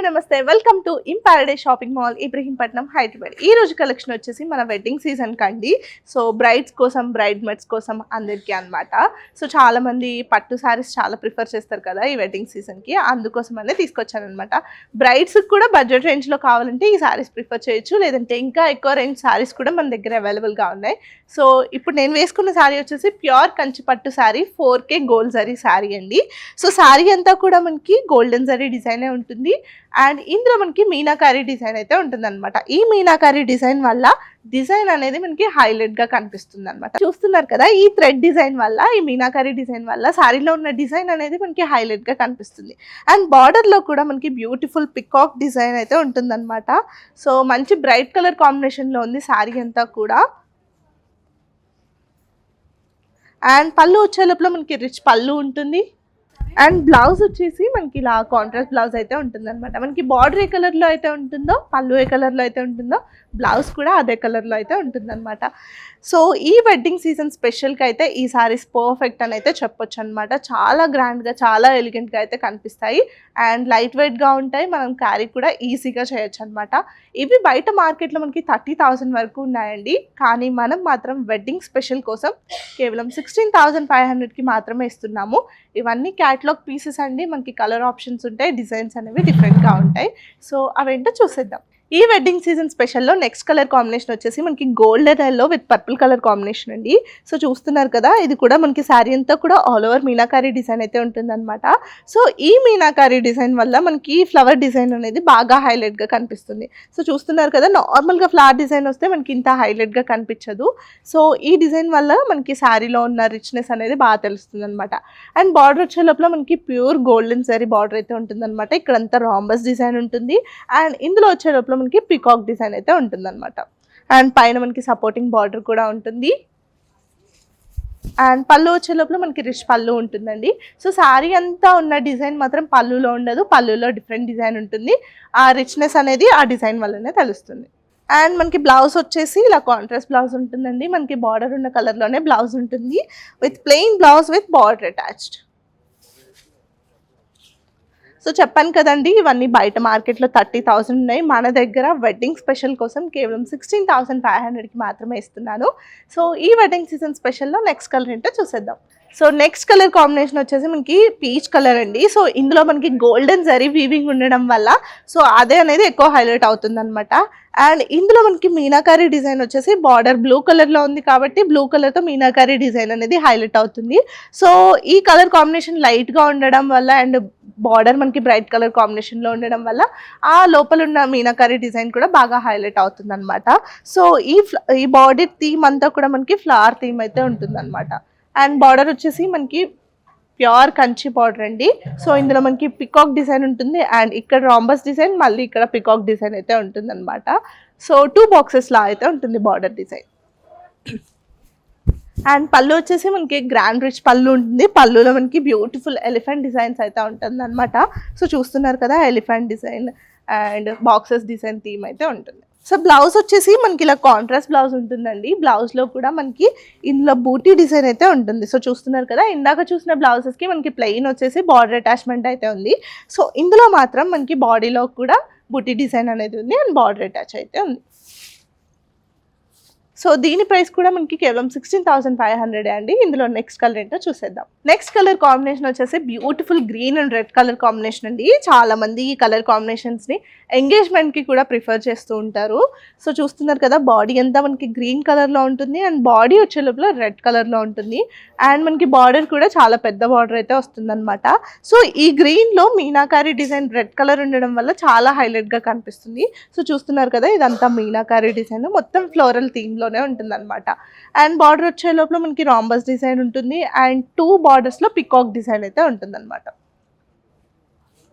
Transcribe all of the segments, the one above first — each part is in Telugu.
నమస్తే welcome to in paradise shopping mall Ibrahimpatnam Hyderabad. ఈ రోజు కలెక్షన్ వచ్చేసి మన వెడ్డింగ్ సీజన్ కండి. సో బ్రైడ్స్ కోసం బ్రైడ్ మెట్స్ కోసం అందరికీ అనమాట. సో చాలా మంది పట్టు శారీస్ చాలా ప్రిఫర్ చేస్తారు కదా ఈ వెడ్డింగ్ సీజన్కి, అందుకోసం అనే తీసుకొచ్చాను అనమాట. బ్రైడ్స్కి కూడా బడ్జెట్ రేంజ్లో కావాలంటే ఈ శారీస్ ప్రిఫర్ చేయొచ్చు, లేదంటే ఇంకా ఎక్కువ రేంజ్ శారీస్ కూడా మన దగ్గర అవైలబుల్గా ఉన్నాయి. సో ఇప్పుడు నేను వేసుకున్న శారీ వచ్చేసి ప్యూర్ కంచి పట్టు శారీ, 4K గోల్డ్ జరీ శారీ అండి. సో శారీ అంతా కూడా మనకి గోల్డెన్ జరీ డిజైనే ఉంటుంది అండ్ ఇందులో మనకి మీనాకారి డిజైన్ అయితే ఉంటుందన్నమాట. ఈ మీనాకారి డిజైన్ వల్ల డిజైన్ అనేది మనకి హైలైట్ గా కనిపిస్తుంది అనమాట. చూస్తున్నారు కదా, ఈ థ్రెడ్ డిజైన్ వల్ల, ఈ మీనాకారి డిజైన్ వల్ల శారీలో ఉన్న డిజైన్ అనేది మనకి హైలైట్ గా కనిపిస్తుంది. అండ్ బార్డర్ లో కూడా మనకి బ్యూటిఫుల్ పికాక్ డిజైన్ అయితే ఉంటుందన్నమాట. సో మంచి బ్రైట్ కలర్ కాంబినేషన్ లో ఉంది శారీ అంతా కూడా. అండ్ పళ్ళు వచ్చే లోపల మనకి రిచ్ పళ్ళు ఉంటుంది. అండ్ బ్లౌజ్ వచ్చేసి మనకి ఇలా కాంట్రాస్ట్ బ్లౌజ్ అయితే ఉంటుంది అనమాట. మనకి బార్డర్ ఏ కలర్లో అయితే ఉంటుందో, పళ్ళు ఏ కలర్లో అయితే ఉంటుందో, బ్లౌజ్ కూడా అదే కలర్లో అయితే ఉంటుంది అనమాట. సో ఈ వెడ్డింగ్ సీజన్ స్పెషల్కి అయితే ఈ సారీస్ పర్ఫెక్ట్ అని అయితే చెప్పొచ్చు అనమాట. చాలా గ్రాండ్గా, చాలా ఎలిగెంట్గా అయితే కనిపిస్తాయి అండ్ లైట్ వెయిట్గా ఉంటాయి. మనం క్యారీ కూడా ఈజీగా చేయొచ్చు అనమాట. ఇవి బయట మార్కెట్లో మనకి 30,000 వరకు ఉన్నాయండి, కానీ మనం మాత్రం వెడ్డింగ్ స్పెషల్ కోసం కేవలం 16,500కి మాత్రమే ఇస్తున్నాము. ఇవన్నీ క్యాటలాగ్ పీసెస్ అండి. మనకి కలర్ ఆప్షన్స్ ఉంటాయి, డిజైన్స్ అనేవి డిఫరెంట్గా ఉంటాయి. సో అవేంటో చూసేద్దాం. ఈ వెడ్డింగ్ సీజన్ స్పెషల్లో నెక్స్ట్ కలర్ కాంబినేషన్ వచ్చేసి మనకి golden yellow with purple colour combination అండి. సో చూస్తున్నారు కదా, ఇది కూడా మనకి శారీ అంతా కూడా ఆల్ ఓవర్ మీనాకారి డిజైన్ అయితే ఉంటుందన్నమాట. సో ఈ మీనాకారి డిజైన్ వల్ల మనకి ఫ్లవర్ డిజైన్ అనేది బాగా హైలైట్గా కనిపిస్తుంది. సో చూస్తున్నారు కదా, నార్మల్గా ఫ్లవర్ డిజైన్ వస్తే మనకి ఇంత హైలైట్గా కనిపించదు. సో ఈ డిజైన్ వల్ల మనకి శారీలో ఉన్న రిచ్నెస్ అనేది బాగా తెలుస్తుంది అనమాట. అండ్ బార్డర్ వచ్చే లోపల మనకి ప్యూర్ గోల్డెన్ సారీ బార్డర్ అయితే ఉంటుందన్నమాట. ఇక్కడంతా రాంబస్ డిజైన్ ఉంటుంది అండ్ ఇందులో వచ్చే లోపల మనకి పికాక్ డిజైన్ అయితే ఉంటుందన్నమాట. అండ్ పైన మనకి సపోర్టింగ్ బార్డర్ కూడా ఉంటుంది. అండ్ పళ్ళు వచ్చే లోపల మనకి రిచ్ పళ్ళు ఉంటుందండి. సో శారీ అంతా ఉన్న డిజైన్ మాత్రం పళ్ళులో ఉండదు, పళ్ళులో డిఫరెంట్ డిజైన్ ఉంటుంది. ఆ రిచ్నెస్ అనేది ఆ డిజైన్ వల్లనే తెలుస్తుంది. అండ్ మనకి బ్లౌజ్ వచ్చేసి ఇలా కాంట్రాస్ట్ బ్లౌజ్ ఉంటుందండి. మనకి బార్డర్ ఉన్న కలర్లోనే బ్లౌజ్ ఉంటుంది with plain blouse with border attached. So చెప్పాను కదండి, ఇవన్నీ బయట మార్కెట్లో 30,000 ఉన్నాయి. మన దగ్గర వెడ్డింగ్ స్పెషల్ కోసం కేవలం 16,500కి మాత్రమే ఇస్తున్నాను. సో ఈ వెడ్డింగ్ సీజన్ స్పెషల్లో నెక్స్ట్ కలర్ ఏంటో చూసేద్దాం. సో నెక్స్ట్ కలర్ కాంబినేషన్ వచ్చేసి మనకి పీచ్ కలర్ అండి. సో ఇందులో మనకి గోల్డెన్ జరీ వీవింగ్ ఉండడం వల్ల సో అదే అనేది ఎక్కువ హైలైట్ అవుతుంది అనమాట. అండ్ ఇందులో మనకి మీనాకారి డిజైన్ వచ్చేసి బార్డర్ బ్లూ కలర్లో ఉంది కాబట్టి బ్లూ కలర్తో మీనాకారి డిజైన్ అనేది హైలైట్ అవుతుంది. సో ఈ కలర్ కాంబినేషన్ లైట్గా ఉండడం వల్ల అండ్ బార్డర్ మనకి బ్రైట్ కలర్ కాంబినేషన్లో ఉండడం వల్ల ఆ లోపల ఉన్న మీనాకారి డిజైన్ కూడా బాగా హైలైట్ అవుతుంది అనమాట. సో ఈ బాడీ థీమ్ అంతా కూడా మనకి ఫ్లవర్ థీమ్ అయితే ఉంటుంది అనమాట. అండ్ బార్డర్ వచ్చేసి మనకి ప్యూర్ కంచి బార్డర్ అండి. సో ఇందులో మనకి పికాక్ డిజైన్ ఉంటుంది అండ్ ఇక్కడ రాంబస్ డిజైన్, మళ్ళీ ఇక్కడ పికాక్ డిజైన్ అయితే ఉంటుంది అనమాట. సో 2 బాక్సెస్ లా అయితే ఉంటుంది బార్డర్ డిజైన్. అండ్ పళ్ళు వచ్చేసి మనకి గ్రాండ్ రిచ్ పళ్ళు ఉంటుంది. పళ్ళులో మనకి బ్యూటిఫుల్ ఎలిఫెంట్ డిజైన్స్ అయితే ఉంటుంది అనమాట. సో చూస్తున్నారు కదా, elephant design and boxes design theme అయితే ఉంటుంది. సో బ్లౌజ్ వచ్చేసి మనకి ఇలా కాంట్రాస్ట్ బ్లౌజ్ ఉంటుందండి. బ్లౌజ్లో కూడా మనకి ఇందులో బూటీ డిజైన్ అయితే ఉంటుంది. సో చూస్తున్నారు కదా, ఇందాక చూసిన బ్లౌజెస్కి మనకి ప్లెయిన్ వచ్చేసి బార్డర్ అటాచ్మెంట్ అయితే ఉంది. సో ఇందులో మాత్రం మనకి బాడీలో కూడా బూటీ డిజైన్ అనేది ఉంది అండ్ బార్డర్ అటాచ్ అయితే ఉంది. సో దీని ప్రైస్ కూడా మనకి కేవలం 16,500 అండి. ఇందులో నెక్స్ట్ కలర్ ఏంటో చూసేద్దాం. నెక్స్ట్ కలర్ కాంబినేషన్ వచ్చేసి beautiful green and red colour combination అండి. చాలా మంది ఈ కలర్ కాంబినేషన్స్ని ఎంగేజ్మెంట్కి కూడా ప్రిఫర్ చేస్తూ ఉంటారు. సో చూస్తున్నారు కదా, బాడీ అంతా మనకి గ్రీన్ కలర్లో ఉంటుంది అండ్ బాడీ వచ్చే లోపల రెడ్ కలర్లో ఉంటుంది అండ్ మనకి బార్డర్ కూడా చాలా పెద్ద బార్డర్ అయితే వస్తుందన్నమాట. సో ఈ గ్రీన్లో మీనాకారి డిజైన్ రెడ్ కలర్ ఉండడం వల్ల చాలా హైలైట్గా కనిపిస్తుంది. సో చూస్తున్నారు కదా, ఇదంతా మీనాకారి డిజైన్ మొత్తం ఫ్లోరల్ థీమ్లో ఉంటుంది అనమాట. అండ్ బార్డర్ వచ్చే లోపల మనకి రాంబస్ డిజైన్ ఉంటుంది అండ్ 2 బార్డర్స్లో పికాక్ డిజైన్ అయితే ఉంటుంది అనమాట.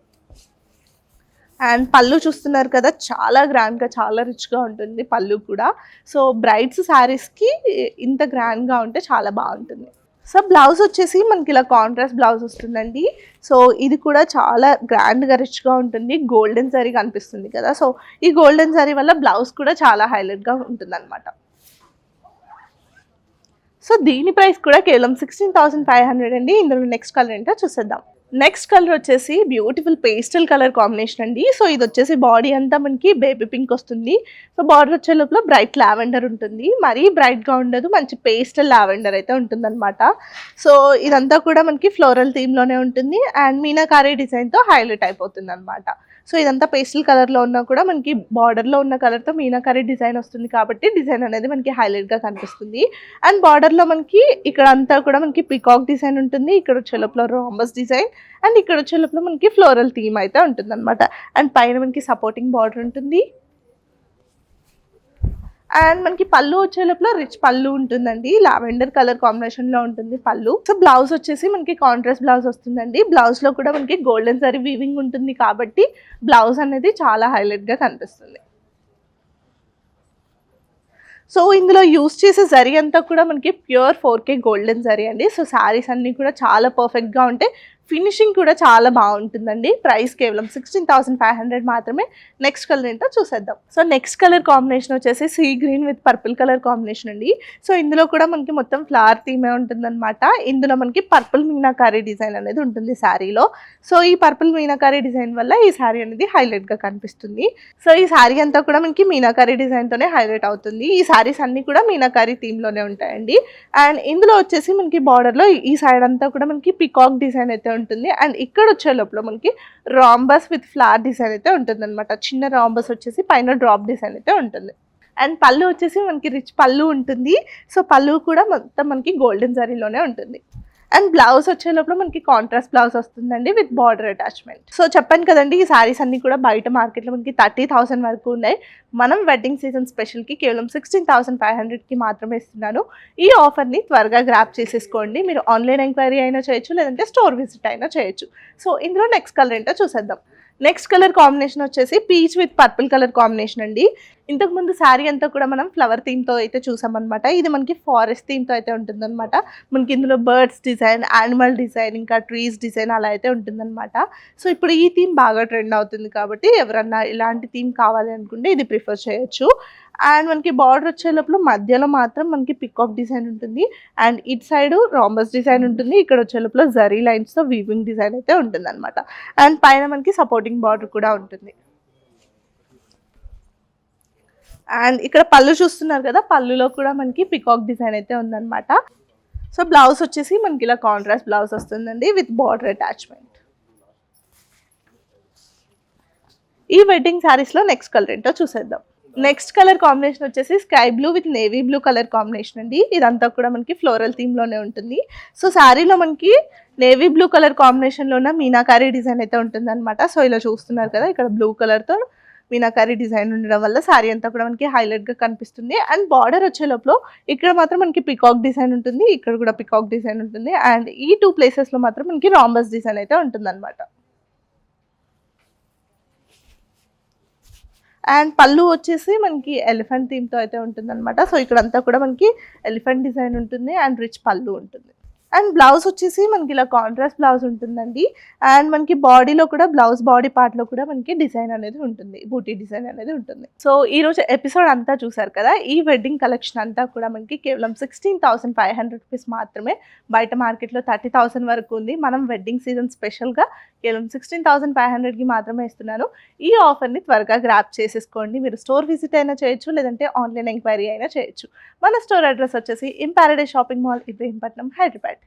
అండ్ పళ్ళు చూస్తున్నారు కదా, చాలా గ్రాండ్గా, చాలా రిచ్గా ఉంటుంది పళ్ళు కూడా. సో బ్రైడ్స్ శారీస్కి ఇంత గ్రాండ్గా ఉంటే చాలా బాగుంటుంది. సో బ్లౌజ్ వచ్చేసి మనకి ఇలా కాంట్రాస్ట్ బ్లౌజ్ వస్తుందండి. సో ఇది కూడా చాలా గ్రాండ్గా రిచ్గా ఉంటుంది. గోల్డెన్ జరీ కనిపిస్తుంది కదా, సో ఈ గోల్డెన్ జరీ వల్ల బ్లౌజ్ కూడా చాలా హైలైట్గా ఉంటుంది అనమాట. సో దీని ప్రైస్ కూడా కేవలం 16,500 అండి. ఇందులో నెక్స్ట్ కలర్ ఏంటో చూసేద్దాం. నెక్స్ట్ కలర్ వచ్చేసి బ్యూటిఫుల్ పేస్టల్ కలర్ కాంబినేషన్ అండి. సో ఇది వచ్చేసి బాడీ అంతా మనకి బేబీ పింక్ వస్తుంది. సో బార్డర్ వచ్చే లోపల బ్రైట్ లావెండర్ ఉంటుంది. మరీ బ్రైట్గా ఉండదు, మంచి పేస్టల్ లావెండర్ అయితే ఉంటుందన్నమాట. సో ఇదంతా కూడా మనకి ఫ్లోరల్ థీమ్లోనే ఉంటుంది అండ్ మీనాకారీ డిజైన్తో హైలైట్ అయిపోతుంది అనమాట. సో ఇదంతా పేస్టల్ కలర్లో ఉన్నా కూడా మనకి బార్డర్లో ఉన్న కలర్తో మీనాకారీ డిజైన్ వస్తుంది కాబట్టి డిజైన్ అనేది మనకి హైలైట్గా కనిపిస్తుంది. అండ్ బార్డర్లో మనకి ఇక్కడ అంతా కూడా మనకి పికాక్ డిజైన్ ఉంటుంది. ఇక్కడ వచ్చే లోపల రాంబస్ డిజైన్ అండ్ ఇక్కడ వచ్చే లోపల మనకి ఫ్లోరల్ థీమ్ అయితే ఉంటుంది అనమాట. అండ్ పైన మనకి సపోర్టింగ్ బార్డర్ ఉంటుంది. అండ్ మనకి పళ్ళు వచ్చే లోపల రిచ్ పళ్ళు ఉంటుందండి. లావెండర్ కలర్ కాంబినేషన్లో ఉంటుంది పళ్ళు. సో బ్లౌజ్ వచ్చేసి మనకి కాంట్రాస్ట్ బ్లౌజ్ వస్తుందండి. బ్లౌజ్లో కూడా మనకి గోల్డెన్ జరీ వీవింగ్ ఉంటుంది కాబట్టి బ్లౌజ్ అనేది చాలా హైలైట్గా కనిపిస్తుంది. సో ఇందులో యూస్ చేసే జరీ అంతా కూడా మనకి ప్యూర్ 4K గోల్డెన్ జరీ అండి. సో శారీస్ అన్నీ కూడా చాలా పర్ఫెక్ట్గా ఉంటాయి. ఫినిషింగ్ కూడా చాలా బాగుంటుందండి. ప్రైస్ కేవలం 16,500 మాత్రమే. నెక్స్ట్ కలర్ ఏంటో చూసేద్దాం. సో నెక్స్ట్ కలర్ కాంబినేషన్ వచ్చేసి sea green with purple colour combination అండి. సో ఇందులో కూడా మనకి మొత్తం ఫ్లవర్ థీమే ఉంటుందన్నమాట. ఇందులో మనకి పర్పుల్ మీనాకారీ డిజైన్ అనేది ఉంటుంది శారీలో. సో ఈ పర్పుల్ మీనాకారీ డిజైన్ వల్ల ఈ శారీ అనేది హైలైట్గా కనిపిస్తుంది. సో ఈ శారీ అంతా కూడా మనకి మీనాకారీ డిజైన్తోనే హైలైట్ అవుతుంది. ఈ శారీస్ అన్నీ కూడా మీనాకారీ థీమ్లోనే ఉంటాయండి. అండ్ ఇందులో వచ్చేసి మనకి బార్డర్లో ఈ సైడ్ అంతా కూడా మనకి పికాక్ డిజైన్ అయితే ఉంటుంది. అండ్ ఇక్కడ వచ్చే లోపల మనకి రాంబస్ విత్ ఫ్లవర్ డిజైన్ అయితే ఉంటుంది అనమాట. చిన్న రాంబస్ వచ్చేసి పైన డ్రాప్ డిజైన్ అయితే ఉంటుంది. అండ్ పళ్ళు వచ్చేసి మనకి రిచ్ పళ్ళు ఉంటుంది. సో పళ్ళు కూడా మొత్తం మనకి గోల్డెన్ జరీలోనే ఉంటుంది. అండ్ బ్లౌజ్ వచ్చే లోపల మనకి కాంట్రాస్ట్ బ్లౌజ్ వస్తుందండి విత్ బార్డర్ అటాచ్మెంట్. సో చెప్పాను కదండి, ఈ శారీస్ అన్ని కూడా బయట మార్కెట్లో మనకి 30,000 వరకు ఉన్నాయి. మనం వెడ్డింగ్ సీజన్ స్పెషల్కి కేవలం 16,500కి మాత్రమే ఇస్తున్నాను. ఈ ఆఫర్ని త్వరగా గ్రాప్ చేసేసుకోండి. మీరు ఆన్లైన్ ఎంక్వైరీ అయినా చేయొచ్చు, లేదంటే స్టోర్ విజిట్ అయినా చేయొచ్చు. సో ఇందులో నెక్స్ట్ కలర్ ఏంటో చూసేద్దాం. నెక్స్ట్ కలర్ కాంబినేషన్ వచ్చేసి peach with purple colour combination అండి. ఇంతకుముందు శారీ అంతా కూడా మనం ఫ్లవర్ థీమ్తో అయితే చూసామన్నమాట. ఇది మనకి ఫారెస్ట్ థీమ్తో అయితే ఉంటుందన్నమాట. మనకి ఇందులో బర్డ్స్ డిజైన్, యానిమల్ డిజైన్, ఇంకా ట్రీస్ డిజైన్ అలా అయితే ఉంటుందన్నమాట. సో ఇప్పుడు ఈ థీమ్ బాగా ట్రెండ్ అవుతుంది కాబట్టి ఎవరన్నా ఇలాంటి థీమ్ కావాలి అనుకుంటే ఇది ప్రిఫర్ చేయొచ్చు. అండ్ మనకి బార్డర్ వచ్చే లోపల మధ్యలో మాత్రం మనకి పికాక్ డిజైన్ ఉంటుంది. అండ్ ఇటు సైడ్ రాంబస్ డిజైన్ ఉంటుంది. ఇక్కడ వచ్చే లోపల జరీ లైన్స్తో వీవింగ్ డిజైన్ అయితే ఉంటుంది అనమాట. అండ్ పైన మనకి సపోర్టింగ్ బార్డర్ కూడా ఉంటుంది. అండ్ ఇక్కడ పళ్ళు చూస్తున్నారు కదా, పళ్ళులో కూడా మనకి పికాక్ డిజైన్ అయితే ఉందన్నమాట. సో బ్లౌజ్ వచ్చేసి మనకి ఇలా కాంట్రాస్ట్ బ్లౌజ్ వస్తుందండి విత్ బార్డర్ అటాచ్మెంట్. ఈ వెడ్డింగ్ శారీస్లో నెక్స్ట్ కలర్ ఏంటో చూసేద్దాం. నెక్స్ట్ కలర్ కాంబినేషన్ వచ్చేసి sky blue with navy blue colour combination అండి. ఇదంతా కూడా మనకి ఫ్లోరల్ థీమ్లోనే ఉంటుంది. సో శారీలో మనకి నేవీ బ్లూ కలర్ కాంబినేషన్లో ఉన్న మీనాకారీ డిజైన్ అయితే ఉంటుంది అనమాట. సో ఇలా చూస్తున్నారు కదా, ఇక్కడ బ్లూ కలర్తో మీనాకారీ డిజైన్ ఉండడం వల్ల శారీ అంతా కూడా మనకి హైలైట్గా కనిపిస్తుంది. అండ్ బార్డర్ వచ్చే లోపల ఇక్కడ మాత్రం మనకి పికాక్ డిజైన్ ఉంటుంది, ఇక్కడ కూడా పికాక్ డిజైన్ ఉంటుంది. అండ్ ఈ 2 ప్లేసెస్లో మాత్రం మనకి రాంబస్ డిజైన్ అయితే ఉంటుంది అనమాట. అండ్ పళ్ళు వచ్చేసి మనకి ఎలిఫెంట్ థీమ్తో అయితే ఉంటుందన్నమాట. సో ఇక్కడంతా కూడా మనకి ఎలిఫెంట్ డిజైన్ ఉంటుంది అండ్ రిచ్ పళ్ళు ఉంటుంది. అండ్ బ్లౌజ్ వచ్చేసి మనకి ఇలా కాంట్రాస్ట్ బ్లౌజ్ ఉంటుందండి. అండ్ మనకి బాడీలో కూడా బ్లౌజ్ బాడీ పార్ట్లో కూడా మనకి డిజైన్ అనేది ఉంటుంది, బూటీ డిజైన్ అనేది ఉంటుంది. సో ఈ రోజు ఎపిసోడ్ అంతా చూసారు కదా. ఈ వెడ్డింగ్ కలెక్షన్ అంతా కూడా మనకి కేవలం 16,500 రూపీస్ మాత్రమే. బయట మార్కెట్లో 30,000 వరకు ఉంది. మనం వెడ్డింగ్ సీజన్ స్పెషల్గా కేవలం 16,500కి మాత్రమే ఇస్తున్నాను. ఈ ఆఫర్ని త్వరగా గ్రాప్ చేసేసుకోండి. మీరు స్టోర్ విజిట్ అయినా చేయొచ్చు, లేదంటే ఆన్లైన్ ఎంక్వైరీ అయినా చేయొచ్చు. మన స్టోర్ అడ్రస్ వచ్చేసి in Paradise shopping mall, Ibrahimpatnam, Hyderabad.